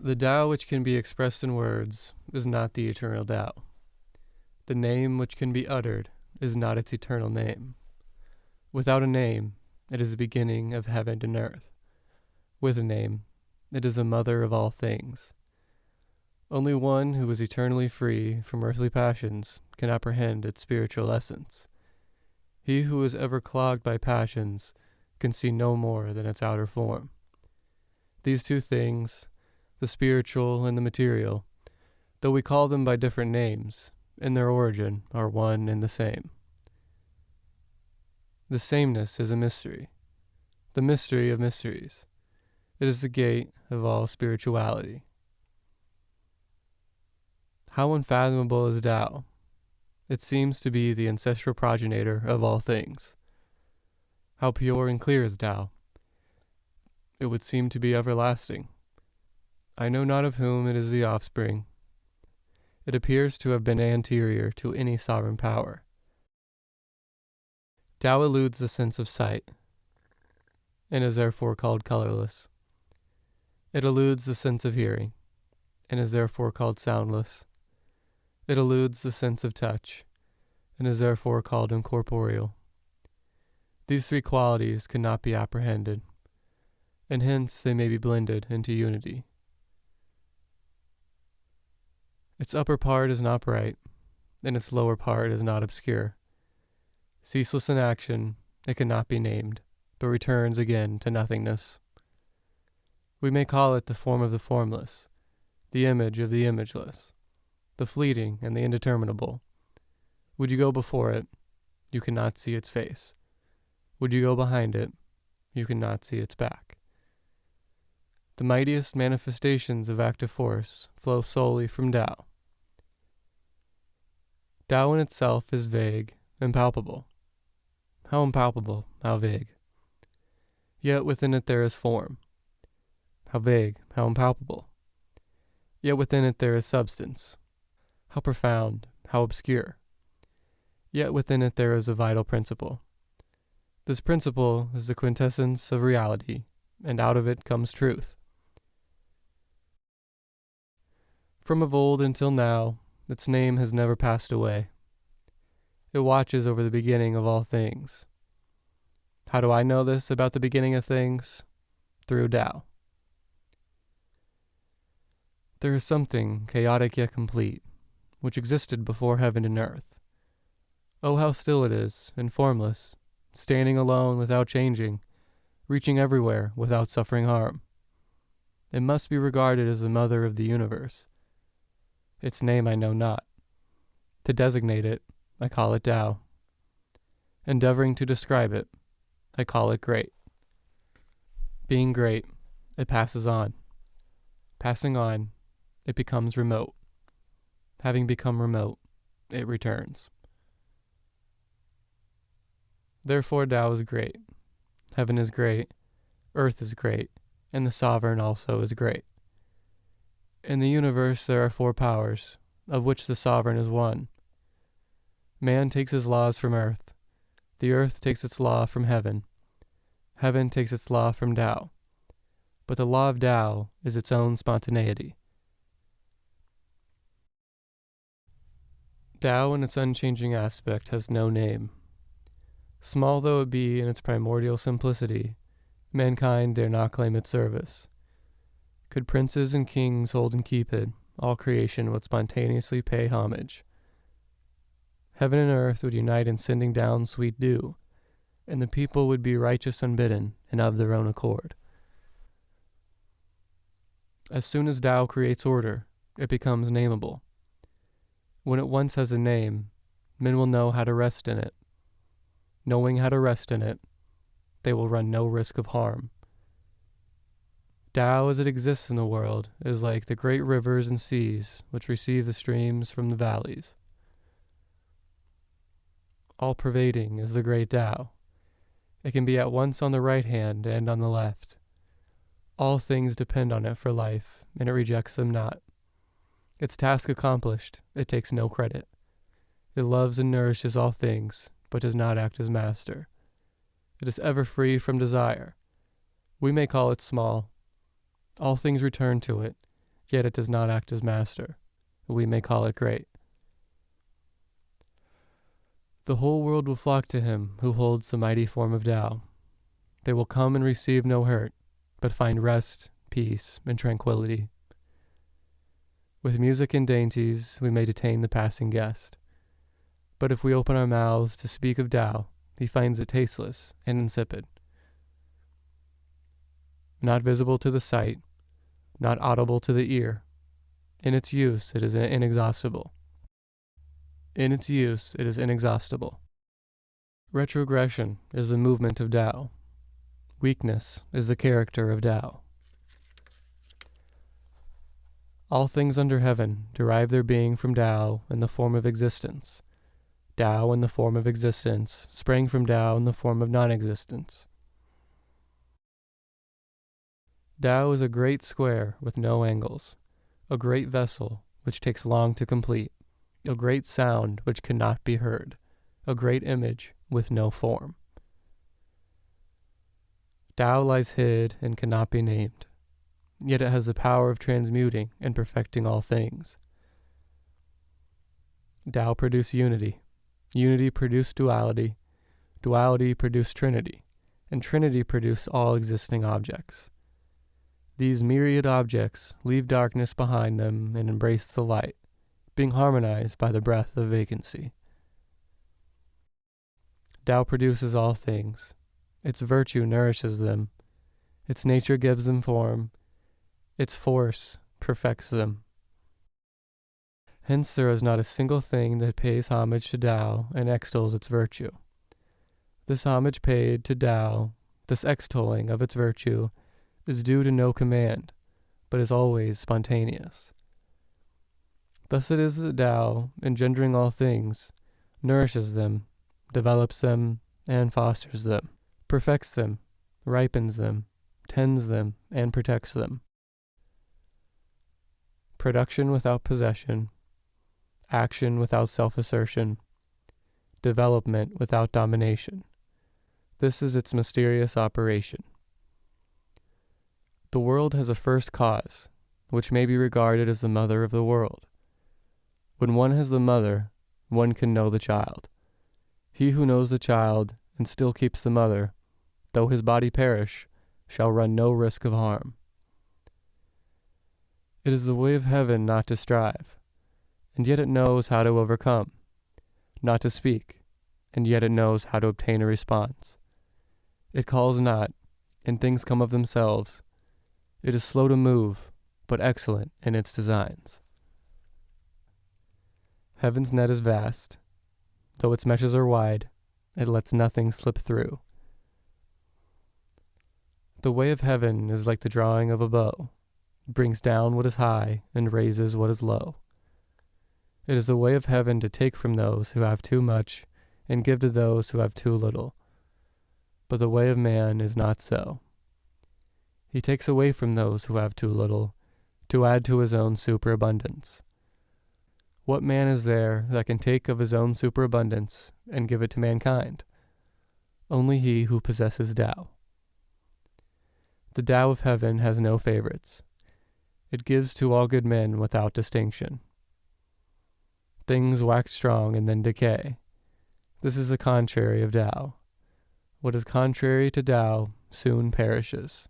The Tao which can be expressed in words is not the eternal Tao. The name which can be uttered is not its eternal name. Without a name, it is the beginning of heaven and earth. With a name, it is the mother of all things. Only one who is eternally free from earthly passions can apprehend its spiritual essence. He who is ever clogged by passions can see no more than its outer form. These two things, the spiritual and the material, though we call them by different names, in their origin are one and the same. The sameness is a mystery, the mystery of mysteries. It is the gate of all spirituality. How unfathomable is Tao? It seems to be the ancestral progenitor of all things. How pure and clear is Tao? It would seem to be everlasting. I know not of whom it is the offspring. It appears to have been anterior to any sovereign power. Tao eludes the sense of sight, and is therefore called colorless. It eludes the sense of hearing, and is therefore called soundless. It eludes the sense of touch, and is therefore called incorporeal. These three qualities cannot be apprehended, and hence they may be blended into unity. Its upper part is not bright, and its lower part is not obscure. Ceaseless in action, it cannot be named, but returns again to nothingness. We may call it the form of the formless, the image of the imageless, the fleeting and the indeterminable. Would you go before it, you cannot see its face. Would you go behind it, you cannot see its back. The mightiest manifestations of active force flow solely from Tao. Tao in itself is vague, impalpable. How impalpable, how vague. Yet within it there is form. How vague, how impalpable. Yet within it there is substance. How profound, how obscure. Yet within it there is a vital principle. This principle is the quintessence of reality, and out of it comes truth. From of old until now, its name has never passed away. It watches over the beginning of all things. How do I know this about the beginning of things? Through Tao. There is something chaotic yet complete, which existed before heaven and earth. Oh, how still it is, and formless, standing alone without changing, reaching everywhere without suffering harm. It must be regarded as the mother of the universe. Its name I know not. To designate it, I call it Tao. Endeavoring to describe it, I call it great. Being great, it passes on. Passing on, it becomes remote. Having become remote, it returns. Therefore Tao is great. Heaven is great, earth is great, and the sovereign also is great. In the universe there are four powers, of which the sovereign is one. Man takes his laws from earth. The earth takes its law from heaven. Heaven takes its law from Tao. But the law of Tao is its own spontaneity. Tao in its unchanging aspect has no name. Small though it be in its primordial simplicity, mankind dare not claim its service. Could princes and kings hold and keep it, all creation would spontaneously pay homage. Heaven and earth would unite in sending down sweet dew, and the people would be righteous unbidden and of their own accord. As soon as Tao creates order, it becomes nameable. When it once has a name, men will know how to rest in it. Knowing how to rest in it, they will run no risk of harm. Tao as it exists in the world is like the great rivers and seas which receive the streams from the valleys. All-pervading is the great Tao. It can be at once on the right hand and on the left. All things depend on it for life, and it rejects them not. Its task accomplished, it takes no credit. It loves and nourishes all things, but does not act as master. It is ever free from desire. We may call it small. All things return to it, yet it does not act as master. We may call it great. The whole world will flock to him who holds the mighty form of Tao. They will come and receive no hurt, but find rest, peace, and tranquility. With music and dainties, we may detain the passing guest. But if we open our mouths to speak of Tao, he finds it tasteless and insipid. Not visible to the sight, not audible to the ear. In its use, it is inexhaustible. Retrogression is the movement of Tao. Weakness is the character of Tao. All things under heaven derive their being from Tao in the form of existence. Tao in the form of existence sprang from Tao in the form of non-existence. Tao is a great square with no angles, a great vessel which takes long to complete, a great sound which cannot be heard, a great image with no form. Tao lies hid and cannot be named, yet it has the power of transmuting and perfecting all things. Tao produced unity, unity produced duality, duality produced trinity, and trinity produced all existing objects. These myriad objects leave darkness behind them and embrace the light, being harmonized by the breath of vacancy. Tao produces all things. Its virtue nourishes them. Its nature gives them form. Its force perfects them. Hence there is not a single thing that pays homage to Tao and extols its virtue. This homage paid to Tao, this extolling of its virtue, is due to no command, but is always spontaneous. Thus it is that Tao, engendering all things, nourishes them, develops them, and fosters them, perfects them, ripens them, tends them, and protects them. Production without possession, action without self-assertion, development without domination. This is its mysterious operation. The world has a first cause, which may be regarded as the mother of the world. When one has the mother, one can know the child. He who knows the child and still keeps the mother, though his body perish, shall run no risk of harm. It is the way of heaven not to strive, and yet it knows how to overcome, not to speak, and yet it knows how to obtain a response. It calls not, and things come of themselves. It is slow to move, but excellent in its designs. Heaven's net is vast. Though its meshes are wide, it lets nothing slip through. The way of heaven is like the drawing of a bow. It brings down what is high and raises what is low. It is the way of heaven to take from those who have too much and give to those who have too little. But the way of man is not so. He takes away from those who have too little to add to his own superabundance. What man is there that can take of his own superabundance and give it to mankind? Only he who possesses Tao. The Tao of heaven has no favorites. It gives to all good men without distinction. Things wax strong and then decay. This is the contrary of Tao. What is contrary to Tao soon perishes.